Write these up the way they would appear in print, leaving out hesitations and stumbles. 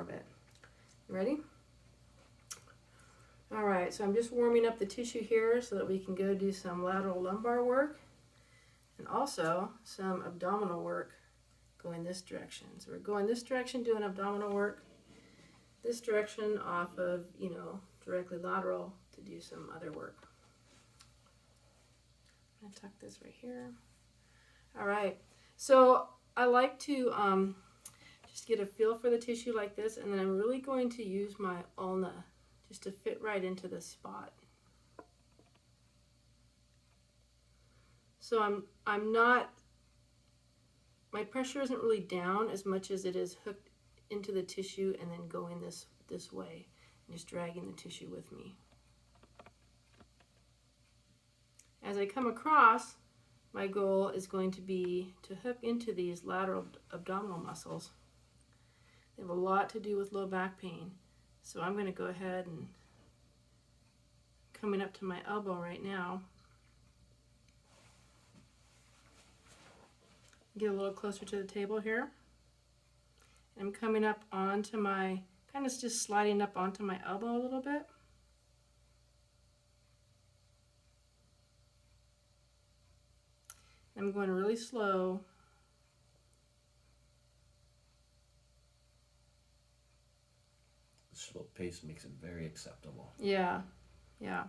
more of it. You ready? All right, so I'm just warming up the tissue here so that we can go do some lateral lumbar work and also some abdominal work going this direction. So we're going this direction doing abdominal work, this direction off of, directly lateral to do some other work. I'm going to tuck this right here. All right, so I like to just get a feel for the tissue like this, and then I'm really going to use my ulna just to fit right into this spot. So I'm not, my pressure isn't really down as much as it is hooked into the tissue and then going this way and just dragging the tissue with me. As I come across, my goal is going to be to hook into these lateral abdominal muscles. They have a lot to do with low back pain. So I'm going to go ahead and coming up to my elbow right now. Get a little closer to the table here. I'm coming up onto my, kind of just sliding up onto my elbow a little bit. I'm going really slow. The slow pace makes it very acceptable. Yeah, yeah.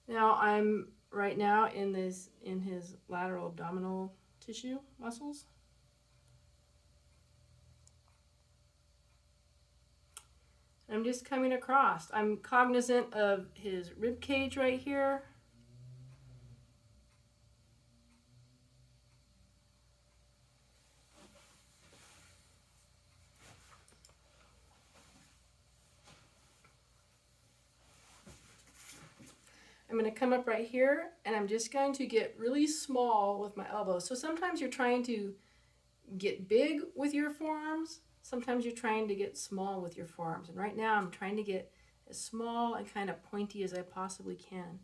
Now I'm right now in his lateral abdominal tissue muscles. I'm just coming across. I'm cognizant of his rib cage right here. I'm going to come up right here, and I'm just going to get really small with my elbow. So sometimes you're trying to get big with your forearms. Sometimes you're trying to get small with your forearms. And right now I'm trying to get as small and kind of pointy as I possibly can.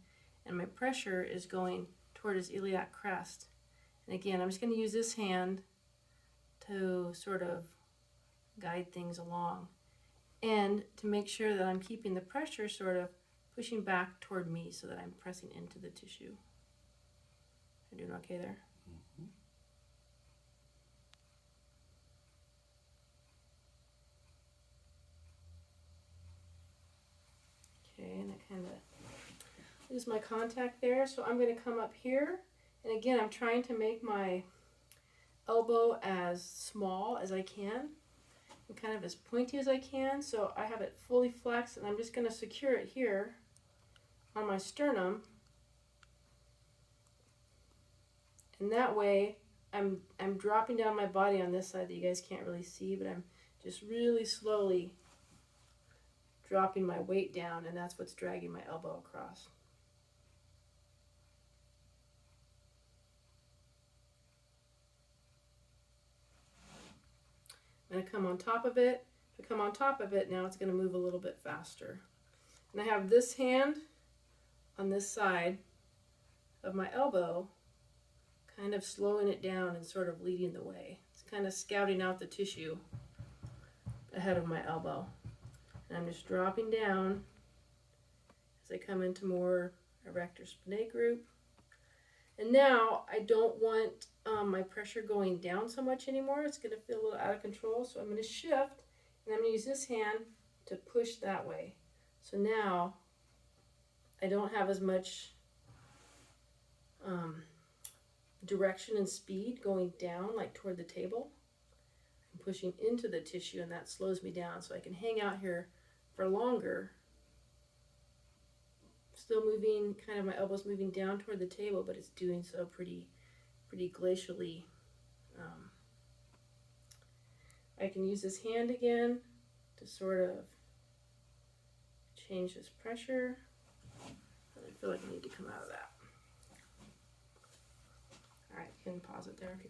And my pressure is going toward his iliac crest. And again, I'm just going to use this hand to sort of guide things along. And to make sure that I'm keeping the pressure sort of pushing back toward me so that I'm pressing into the tissue. Am I doing okay there? Mm-hmm. Okay, and I kind of lose my contact there. So I'm going to come up here. And again, I'm trying to make my elbow as small as I can and kind of as pointy as I can. So I have it fully flexed, and I'm just going to secure it here on my sternum. And that way I'm dropping down my body on this side that you guys can't really see, but I'm just really slowly dropping my weight down, and that's what's dragging my elbow across. I'm going to come on top of it. If I come on top of it, now it's going to move a little bit faster. And I have this hand on this side of my elbow, kind of slowing it down and sort of leading the way. It's kind of scouting out the tissue ahead of my elbow. And I'm just dropping down as I come into more erector spinae group. And now I don't want my pressure going down so much anymore. It's going to feel a little out of control. So I'm going to shift, and I'm going to use this hand to push that way. So now I don't have as much direction and speed going down like toward the table. I'm pushing into the tissue, and that slows me down so I can hang out here for longer. Still moving, kind of my elbow's moving down toward the table, but it's doing so pretty glacially. I can use this hand again to sort of change this pressure. I feel like I need to come out of that. All right, you can pause it there if you want.